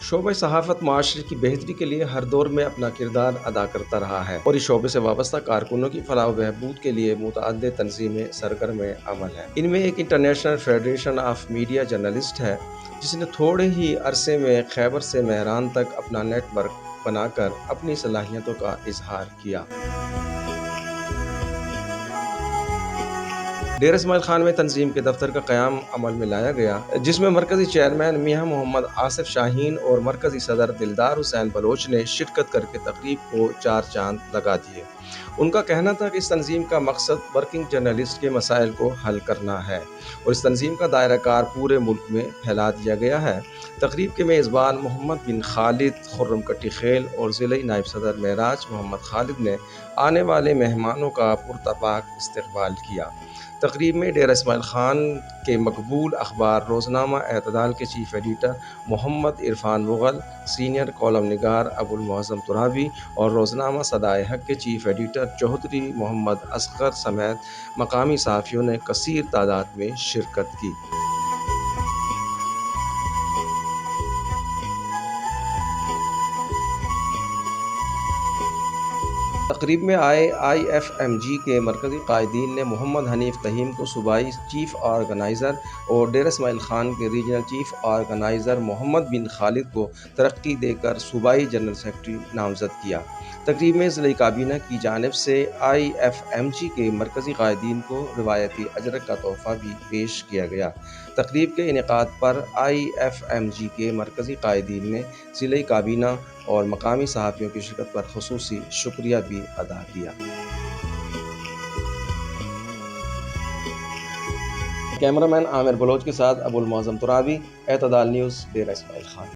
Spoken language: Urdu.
شعبہ صحافت معاشرے کی بہتری کے لیے ہر دور میں اپنا کردار ادا کرتا رہا ہے اور اس شعبے سے وابستہ کارکنوں کی فلاح و بہبود کے لیے متعدد تنظیمیں سرگرم عمل ہیں۔ ان میں ایک international federation of media journalist ہے، جس نے تھوڑے ہی عرصے میں خیبر سے مہران تک اپنا نیٹ ورک بنا کر اپنی صلاحیتوں کا اظہار کیا۔ ڈیرہ اسماعیل خان میں تنظیم کے دفتر کا قیام عمل میں لایا گیا، جس میں مرکزی چیئرمین میاں محمد آصف شاہین اور مرکزی صدر دلدار حسین بلوچ نے شرکت کر کے تقریب کو چار چاند لگا دیے۔ ان کا کہنا تھا کہ اس تنظیم کا مقصد ورکنگ جرنلسٹ کے مسائل کو حل کرنا ہے اور اس تنظیم کا دائرہ کار پورے ملک میں پھیلا دیا گیا ہے۔ تقریب کے میزبان محمد بن خالد خرم کٹی خیل اور ضلعی نائب صدر معراج محمد خالد نے آنے والے مہمانوں کا پرتپاک استقبال کیا۔ تقریب میں ڈیرہ اسماعیل خان کے مقبول اخبار روزنامہ اعتدال کے چیف ایڈیٹر محمد عرفان مغل، سینئر کالم نگار ابو المعظم ترابی اور روزنامہ صدائے حق کے چیف ایڈیٹر چودھری محمد اصغر سمیت مقامی صحافیوں نے کثیر تعداد میں شرکت کی۔ تقریب میں آئی ایف ایم جی کے مرکزی قائدین نے محمد حنیف تہیم کو صوبائی چیف آرگنائزر اور ڈیرہ اسماعیل خان کے ریجنل چیف آرگنائزر محمد بن خالد کو ترقی دے کر صوبائی جنرل سیکرٹری نامزد کیا۔ تقریب میں ضلعی کابینہ کی جانب سے آئی ایف ایم جی کے مرکزی قائدین کو روایتی اجرک کا تحفہ بھی پیش کیا گیا۔ تقریب کے انعقاد پر آئی ایف ایم جی کے مرکزی قائدین نے ضلعی کابینہ اور مقامی صحافیوں کی شرکت پر خصوصی شکریہ بھی ادا کیا۔ کیمرہ مین عامر بلوچ کے ساتھ ابو المعظم ترابی، اعتدال نیوز، ڈیرہ اسماعیل خان۔